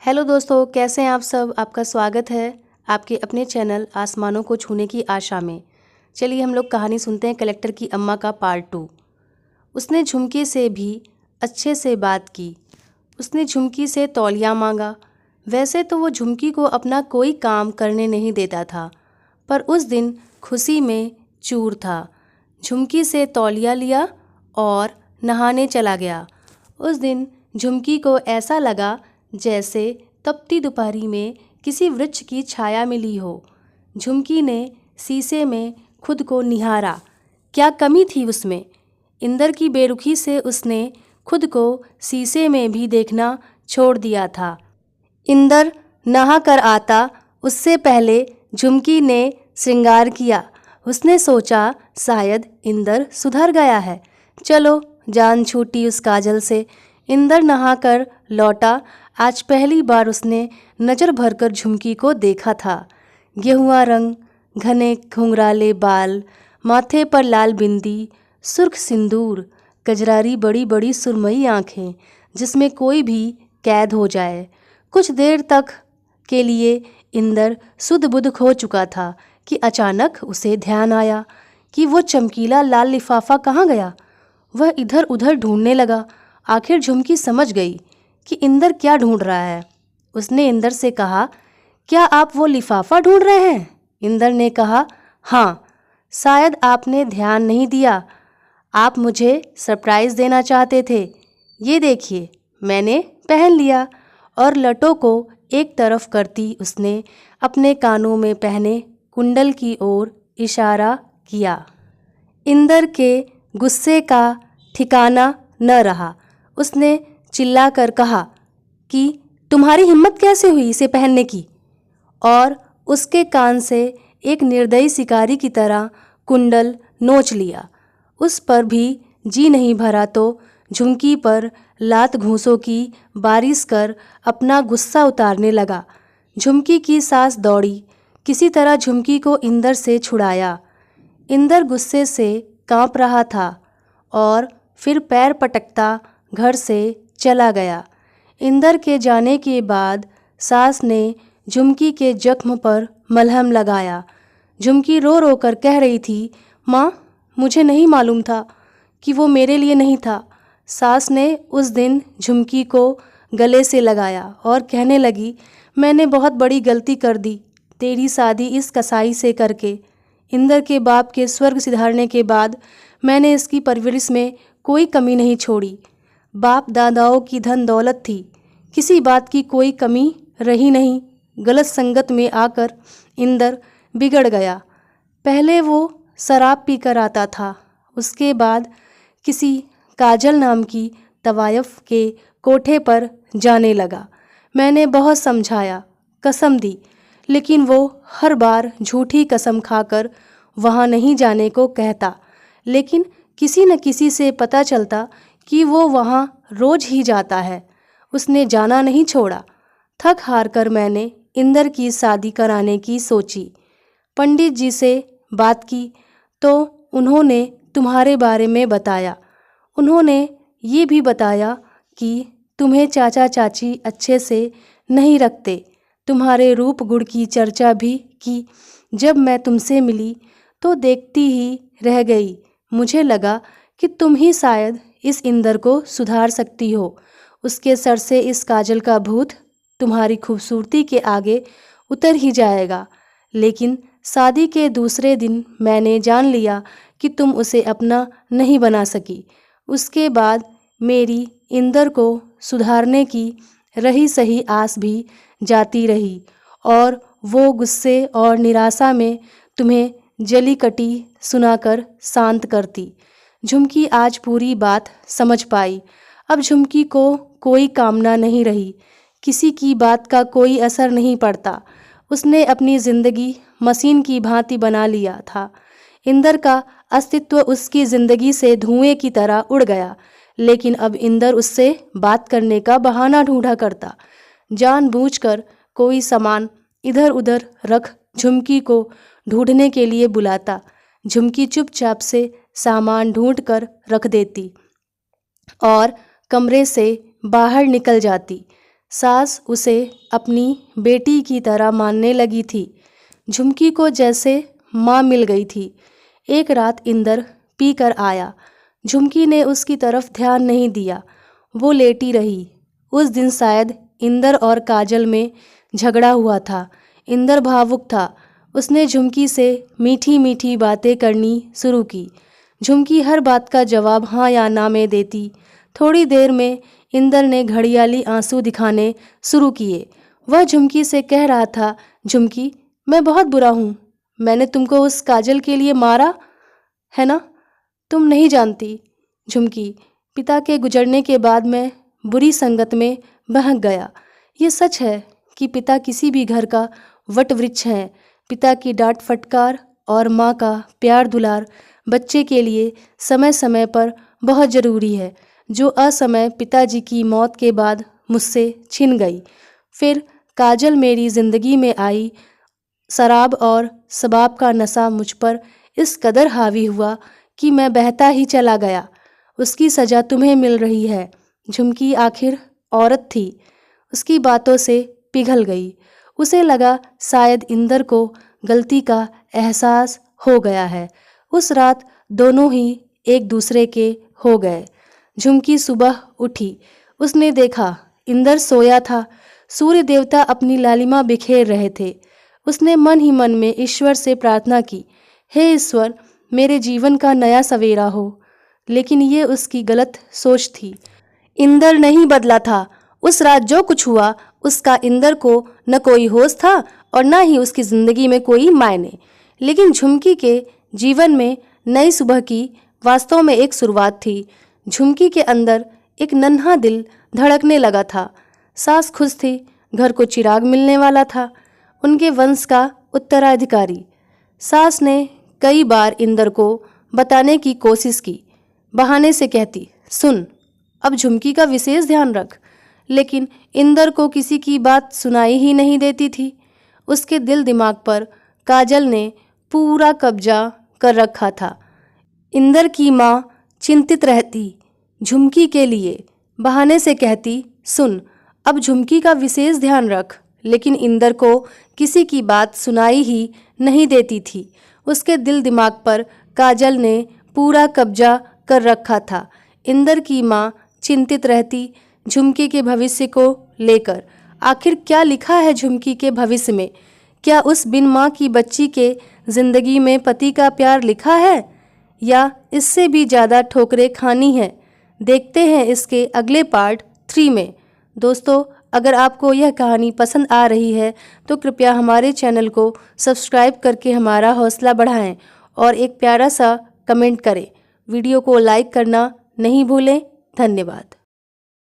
Hello दोस्तों, कैसे हैं आप सब। आपका स्वागत है आपके अपने चैनल आसमानों को छूने की आशा में। चलिए हम लोग कहानी सुनते हैं कलेक्टर की अम्मा का पार्ट 2। उसने झुमकी से भी अच्छे से बात की। उसने झुमकी से तौलिया मांगा। वैसे तो वो झुमकी को अपना कोई काम करने नहीं देता था, पर उस दिन खुशी में चूर था। झुमकी से तौलिया लिया और नहाने चला गया। उस दिन झुमकी को ऐसा लगा जैसे तपती दोपहरी में किसी वृक्ष की छाया मिली हो। झुमकी ने शीशे में खुद को निहारा। क्या कमी थी उसमें? इंदर की बेरुखी से उसने खुद को शीशे में भी देखना छोड़ दिया था। इंदर नहा कर आता उससे पहले झुमकी ने श्रृंगार किया। उसने सोचा शायद इंदर सुधर गया है। चलो, जान छूटी उस काजल से। इंदर नहाकर लौटा। आज पहली बार उसने नज़र भरकर झुमकी को देखा था। गेहुआ रंग, घने घुंघराले बाल, माथे पर लाल बिंदी, सुर्ख सिंदूर, कजरारी बड़ी बड़ी सुरमई आँखें जिसमें कोई भी कैद हो जाए। कुछ देर तक के लिए इंदर सुध बुध खो चुका था कि अचानक उसे ध्यान आया कि वो चमकीला लाल लिफाफा कहाँ गया। वह इधर उधर ढूंढने लगा। आखिर झुमकी समझ गई कि इंदर क्या ढूंढ रहा है। उसने इंदर से कहा, क्या आप वो लिफाफा ढूंढ रहे हैं? इंदर ने कहा, हाँ। शायद आपने ध्यान नहीं दिया। आप मुझे सरप्राइज़ देना चाहते थे। ये देखिए, मैंने पहन लिया। और लटों को एक तरफ करती उसने अपने कानों में पहने कुंडल की ओर इशारा किया। इंदर के गुस्से का ठिकाना न रहा। उसने चिल्लाकर कहा कि तुम्हारी हिम्मत कैसे हुई इसे पहनने की? और उसके कान से एक निर्दयी शिकारी की तरह कुंडल नोच लिया। उस पर भी जी नहीं भरा तो झुमकी पर लात घूंसों की बारिश कर अपना गुस्सा उतारने लगा। झुमकी की सांस दौड़ी। किसी तरह झुमकी को इंदर से छुड़ाया। इंदर गुस्से से कांप रहा था और फिर पैर पटकता घर से चला गया। इंदर के जाने के बाद सास ने झुमकी के जख्म पर मलहम लगाया। झुमकी रो रो कर कह रही थी, माँ, मुझे नहीं मालूम था कि वो मेरे लिए नहीं था। सास ने उस दिन झुमकी को गले से लगाया और कहने लगी, मैंने बहुत बड़ी गलती कर दी तेरी शादी इस कसाई से करके। इंदर के बाप के स्वर्ग सिधारने के बाद मैंने इसकी परवरिश में कोई कमी नहीं छोड़ी। बाप दादाओं की धन दौलत थी, किसी बात की कोई कमी रही नहीं। गलत संगत में आकर इंदर बिगड़ गया। पहले वो शराब पीकर आता था, उसके बाद किसी काजल नाम की तवायफ के कोठे पर जाने लगा। मैंने बहुत समझाया, कसम दी, लेकिन वो हर बार झूठी कसम खाकर वहाँ नहीं जाने को कहता। लेकिन किसी न किसी से पता चलता कि वो वहाँ रोज ही जाता है। उसने जाना नहीं छोड़ा। थक हार कर मैंने इंदर की शादी कराने की सोची। पंडित जी से बात की तो उन्होंने तुम्हारे बारे में बताया। उन्होंने ये भी बताया कि तुम्हें चाचा चाची अच्छे से नहीं रखते। तुम्हारे रूप गुण की चर्चा भी की। जब मैं तुमसे मिली तो देखती ही रह गई। मुझे लगा कि तुम ही शायद इस इंदर को सुधार सकती हो। उसके सर से इस काजल का भूत तुम्हारी खूबसूरती के आगे उतर ही जाएगा। लेकिन शादी के दूसरे दिन मैंने जान लिया कि तुम उसे अपना नहीं बना सकी। उसके बाद मेरी इंदर को सुधारने की रही सही आस भी जाती रही और वो गुस्से और निराशा में तुम्हें जली कटी सुनाकर शांत करती। झुमकी आज पूरी बात समझ पाई। अब झुमकी को कोई कामना नहीं रही। किसी की बात का कोई असर नहीं पड़ता। उसने अपनी ज़िंदगी मशीन की भांति बना लिया था। इंदर का अस्तित्व उसकी ज़िंदगी से धुएं की तरह उड़ गया। लेकिन अब इंदर उससे बात करने का बहाना ढूंढा करता। जानबूझकर कोई सामान इधर उधर रख झुमकी को ढूंढने के लिए बुलाता। झुमकी चुपचाप से सामान ढूंढ कर रख देती और कमरे से बाहर निकल जाती। सास उसे अपनी बेटी की तरह मानने लगी थी। झुमकी को जैसे माँ मिल गई थी। एक रात इंदर पी कर आया। झुमकी ने उसकी तरफ ध्यान नहीं दिया, वो लेटी रही। उस दिन शायद इंदर और काजल में झगड़ा हुआ था। इंदर भावुक था। उसने झुमकी से मीठी मीठी बातें करनी शुरू की। झुमकी हर बात का जवाब हाँ या ना में देती। थोड़ी देर में इंदर ने घड़ियाली आंसू दिखाने शुरू किए। वह झुमकी से कह रहा था, झुमकी मैं बहुत बुरा हूँ। मैंने तुमको उस काजल के लिए मारा है ना? तुम नहीं जानती झुमकी, पिता के गुजरने के बाद मैं बुरी संगत में बहक गया। ये सच है कि पिता किसी भी घर का वट वृक्ष हैं। पिता की डांट फटकार और माँ का प्यार दुलार बच्चे के लिए समय समय पर बहुत ज़रूरी है, जो असमय पिताजी की मौत के बाद मुझसे छिन गई। फिर काजल मेरी ज़िंदगी में आई। शराब और शबाब का नशा मुझ पर इस कदर हावी हुआ कि मैं बहता ही चला गया। उसकी सज़ा तुम्हें मिल रही है। झुमकी आखिर औरत थी, उसकी बातों से पिघल गई। उसे लगा शायद इंदर को गलती का एहसास हो गया है। उस रात दोनों ही एक दूसरे के हो गए। झुमकी सुबह उठी। उसने देखा इंदर सोया था। सूर्य देवता अपनी लालिमा बिखेर रहे थे। उसने मन ही मन में ईश्वर से प्रार्थना की, हे ईश्वर, मेरे जीवन का नया सवेरा हो। लेकिन ये उसकी गलत सोच थी। इंदर नहीं बदला था। उस रात जो कुछ हुआ उसका इंदर को न कोई होश था और न ही उसकी ज़िंदगी में कोई मायने। लेकिन झुमकी के जीवन में नई सुबह की वास्तव में एक शुरुआत थी। झुमकी के अंदर एक नन्हा दिल धड़कने लगा था। सास खुश थी, घर को चिराग मिलने वाला था, उनके वंश का उत्तराधिकारी। सास ने कई बार इंदर को बताने की कोशिश की। बहाने से कहती, सुन, अब झुमकी का विशेष ध्यान रख। लेकिन इंदर को किसी की बात सुनाई ही नहीं देती थी। उसके दिल दिमाग पर काजल ने पूरा कब्जा कर रखा था। इंदर की माँ चिंतित रहती झुमकी के लिए। बहाने से कहती, सुन, अब झुमकी का विशेष ध्यान रख। लेकिन इंदर को किसी की बात सुनाई ही नहीं देती थी। उसके दिल दिमाग पर काजल ने पूरा कब्जा कर रखा था। इंदर की माँ चिंतित रहती झुमकी के भविष्य को लेकर। आखिर क्या लिखा है झुमकी के भविष्य में? क्या उस बिन माँ की बच्ची के ज़िंदगी में पति का प्यार लिखा है या इससे भी ज़्यादा ठोकरें खानी है? देखते हैं इसके अगले पार्ट 3 में। दोस्तों, अगर आपको यह कहानी पसंद आ रही है तो कृपया हमारे चैनल को सब्सक्राइब करके हमारा हौसला बढ़ाएं और एक प्यारा सा कमेंट करें। वीडियो को लाइक करना नहीं भूलें। धन्यवाद।